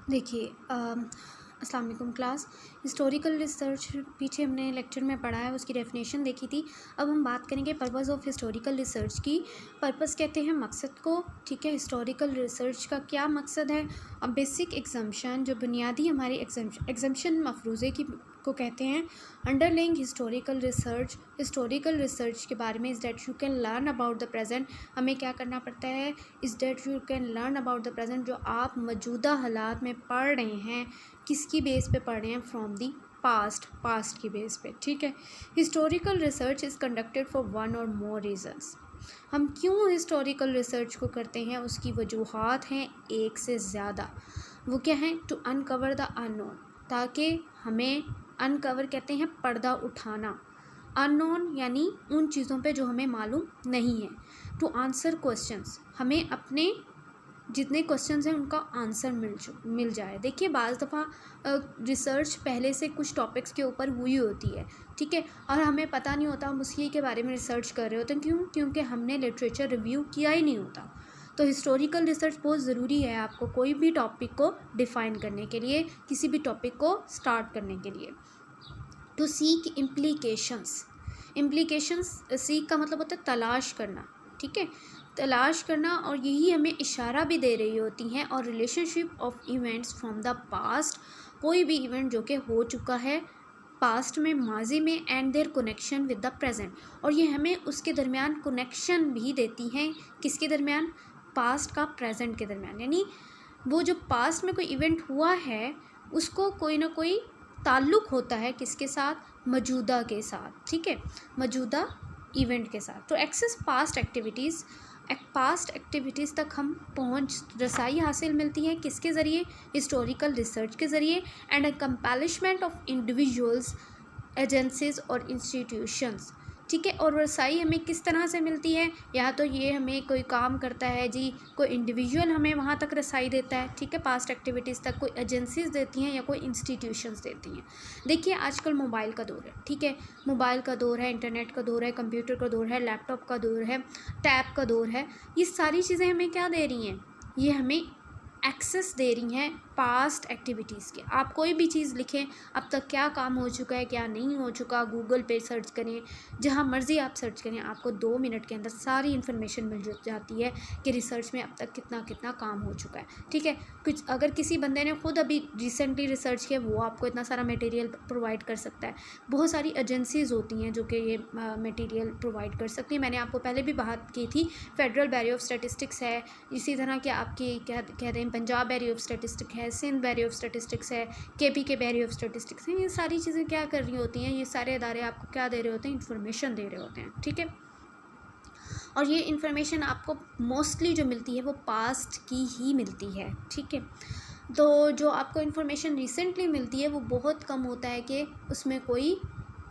देखिए अस्सलाम वालेकुम क्लास। हिस्टोरिकल रिसर्च पीछे हमने लेक्चर में पढ़ा है, उसकी डेफिनेशन देखी थी। अब हम बात करेंगे पर्पस ऑफ हिस्टोरिकल रिसर्च की। पर्पस कहते हैं मकसद को, ठीक है। हिस्टोरिकल रिसर्च का क्या मकसद है? अब बेसिक एग्जम्पशन, जो बुनियादी हमारी एग्जम्पशन मफरूज़े की को कहते हैं। अंडरलाइंग हिस्टोरिकल रिसर्च के बारे में is that you can learn about the present. हमें क्या करना पड़ता है? Is that you can learn about the present, जो आप मौजूदा हालात में पढ़ रहे हैं, किसकी बेस पे पढ़ रहे हैं? फ्रॉम दी पास्ट की बेस पे, ठीक है। Historical research is conducted for one और मोर रीजंस। हम क्यों हिस्टोरिकल रिसर्च को करते हैं? उसकी वजूहात हैं एक से ज़्यादा। वो क्या हैं? टू अनकवर द अननोन, ताकि हमें अनकवर कहते हैं पर्दा उठाना, अननोन यानी उन चीज़ों पे जो हमें मालूम नहीं है। टू आंसर क्वेश्चंस, हमें अपने जितने क्वेश्चंस हैं उनका आंसर मिल जाए। देखिए बाज़ दफ़ा रिसर्च पहले से कुछ टॉपिक्स के ऊपर हुई होती है, ठीक है, और हमें पता नहीं होता, हम उसी के बारे में रिसर्च कर रहे होते हैं। क्यों? क्योंकि हमने लिटरेचर रिव्यू किया ही नहीं होता। तो हिस्टोरिकल रिसर्च बहुत ज़रूरी है आपको कोई भी टॉपिक को डिफ़ाइन करने के लिए, किसी भी टॉपिक को स्टार्ट करने के लिए। टू सीक इम्प्लीकेशंस सीक का मतलब होता है तलाश करना, ठीक है, तलाश करना। और यही हमें इशारा भी दे रही होती हैं। और relationship of events from the past, कोई भी इवेंट जो कि हो चुका है पास्ट में, माजी में, and there connection with the present. और ये हमें उसके दरमियान कनेक्शन भी देती हैं। किसके दरमियान? पास्ट का प्रेजेंट के दरमियान। यानी वो जो पास्ट में कोई इवेंट हुआ है उसको कोई ना कोई ताल्लुक़ होता है किसके साथ? मौजूदा के साथ, ठीक है, मौजूदा इवेंट के साथ। तो एक्सेस पास्ट एक्टिविटीज़ तक हम रसाई हासिल मिलती है किसके ज़रिए? हिस्टोरिकल रिसर्च के ज़रिए। And a accomplishment of individuals, agencies और इंस्टीट्यूशंस, ठीक है। और रसाई हमें किस तरह से मिलती है? या तो ये हमें कोई काम करता है जी, कोई इंडिविजुअल हमें वहाँ तक रसाई देता है, ठीक है, पास्ट एक्टिविटीज़ तक, कोई एजेंसीज देती हैं या कोई इंस्टीट्यूशंस देती हैं। देखिए आजकल मोबाइल का दौर है, ठीक है, मोबाइल का दौर है, इंटरनेट का दौर है, कंप्यूटर का दौर है, लैपटॉप का दौर है, टैब का दौर है। ये सारी चीज़ें हमें क्या दे रही हैं? ये हमें एक्सेस दे रही हैं पास्ट एक्टिविटीज़ के। आप कोई भी चीज़ लिखें, अब तक क्या काम हो चुका है, क्या नहीं हो चुका, गूगल पे सर्च करें, जहाँ मर्ज़ी आप सर्च करें, आपको 2 मिनट के अंदर सारी इन्फॉर्मेशन मिल जाती है कि रिसर्च में अब तक कितना कितना काम हो चुका है, ठीक है। कुछ अगर किसी बंदे ने खुद अभी रिसेंटली रिसर्च किया, वो आपको इतना सारा मटेरियल प्रोवाइड कर सकता है। बहुत सारी एजेंसीज़ होती हैं जो कि ये मटेरियल प्रोवाइड कर सकती हैं। मैंने आपको पहले भी बात की थी, फेडरल ब्यूरो ऑफ स्टैटिस्टिक्स है, इसी तरह के आपकी क्या कहते हैं, पंजाब ब्यूरो ऑफ स्टैटिस्टिक्स है, सिंध ब्यूरो ऑफ स्टैटिस्टिक्स है, केपी के ब्यूरो ऑफ स्टैटिस्टिक्स है। ये सारी चीज़ें क्या कर रही होती हैं? ये सारे अदारे आपको क्या दे रहे होते हैं? इन्फॉर्मेशन दे रहे होते हैं, ठीक है। और ये इन्फॉर्मेशन आपको मोस्टली जो मिलती है वो पास्ट की ही मिलती है, ठीक है। तो जो आपको इन्फॉर्मेशन रिसेंटली मिलती है वो बहुत कम होता है कि उसमें कोई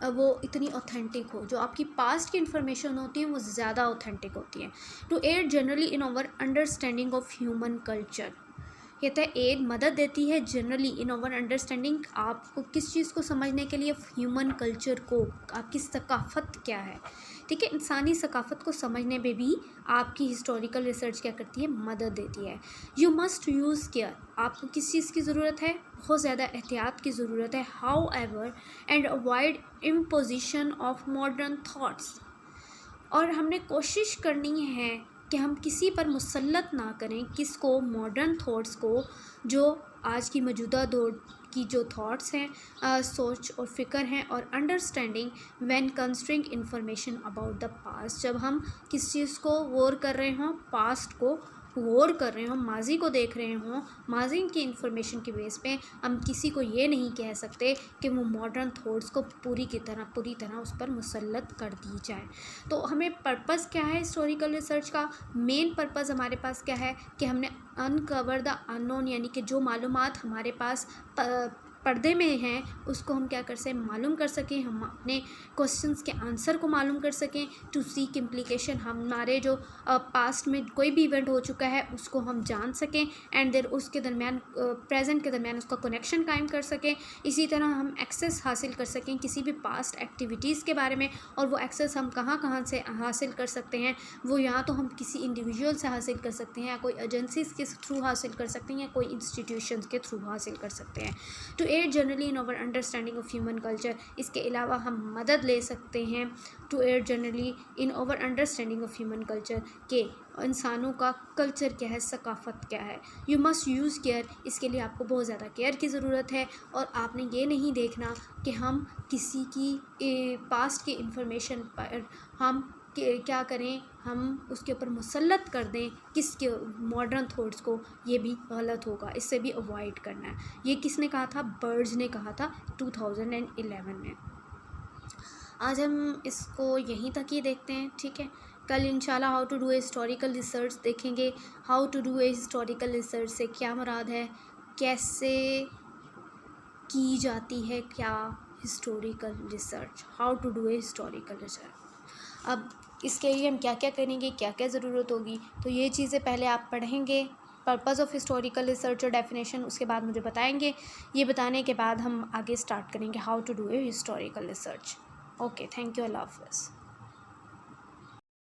वो इतनी ऑथेंटिक हो। जो आपकी पास्ट की इन्फॉर्मेशन होती है वो ज़्यादा ऑथेंटिक होती है। To aid generally in our understanding of human culture, कहता है एड मदद देती है जनरली इन ओवर अंडरस्टैंडिंग, आपको किस चीज़ को समझने के लिए? ह्यूमन कल्चर को, आपकी सकाफ़त क्या है, ठीक है, इंसानी सकाफ़त को समझने में भी आपकी हिस्टोरिकल रिसर्च क्या करती है? मदद देती है। यू मस्ट यूज़ केयर, आपको किस चीज़ की ज़रूरत है? बहुत ज़्यादा एहतियात की ज़रूरत है। How ever and avoid imposition of modern thoughts, और हमने कोशिश करनी है कि हम किसी पर मुसल्लत ना करें, किसको? मॉडर्न थॉट्स को, जो आज की मौजूदा दौर की जो थॉट्स हैं, सोच और फ़िक्र हैं। और understanding when considering information about the past, जब हम किस चीज़ को गौर कर रहे हों, पास्ट को गौर कर रहे हों, माजी को देख रहे हों, माजी की इंफॉर्मेशन की बेस पे हम किसी को ये नहीं कह सकते कि वो मॉडर्न थॉट्स को पूरी तरह उस पर मुसल्लत कर दी जाए। तो हमें पर्पस क्या है हिस्टोरिकल रिसर्च का? मेन पर्पस हमारे पास क्या है कि हमने अनकवर द अननोन, यानी कि जो मालूमात हमारे पास पर्दे में हैं उसको हम क्या कर सकें, मालूम कर सकें, हम अपने क्वेश्चंस के आंसर को मालूम कर सकें, टू सीक इम्प्लीकेशन, हमारे जो पास्ट में कोई भी इवेंट हो चुका है उसको हम जान सकें, एंड देर उसके दरमियान प्रेजेंट के दरमियान उसका कनेक्शन कायम कर सकें। इसी तरह हम एक्सेस हासिल कर सकें किसी भी पास्ट एक्टिविटीज़ के बारे में, और वो एक्सेस हम कहाँ कहाँ से हासिल कर सकते हैं, वो या तो हम किसी इंडिविजुअल से हासिल कर सकते हैं, या कोई एजेंसीज़ के थ्रू हासिल कर सकते हैं, या कोई इंस्टीट्यूशंस के थ्रू हासिल कर सकते हैं। To aid generally in our understanding of human culture, इसके अलावा हम मदद ले सकते हैं to aid generally in our understanding of human culture, के इंसानों का कल्चर क्या है, सकाफ़त क्या है। यू मस्ट यूज़ केयर, इसके लिए आपको बहुत ज़्यादा केयर की ज़रूरत है, और आपने ये नहीं देखना कि हम किसी की पास्ट की इंफॉर्मेशन पर हम क्या करें, हम उसके ऊपर मुसल्लत कर दें किसके मॉडर्न थॉट्स को, ये भी गलत होगा, इससे भी अवॉइड करना है। ये किसने कहा था, बर्ड्स ने कहा था 2011 में। आज हम इसको यहीं तक ही देखते हैं, ठीक है। कल इंशाल्लाह how to do a historical research देखेंगे। How to do a historical research से क्या मुराद है, कैसे की जाती है क्या historical research, how to do a historical research. अब इसके लिए हम क्या क्या करेंगे, क्या क्या ज़रूरत होगी, तो ये चीज़ें पहले आप पढ़ेंगे, पर्पज़ ऑफ हिस्टोरिकल रिसर्च और डेफिनेशन, उसके बाद मुझे बताएंगे। ये बताने के बाद हम आगे स्टार्ट करेंगे how to do a historical research. Okay, thank you, अल्लाह हाफ़िज़।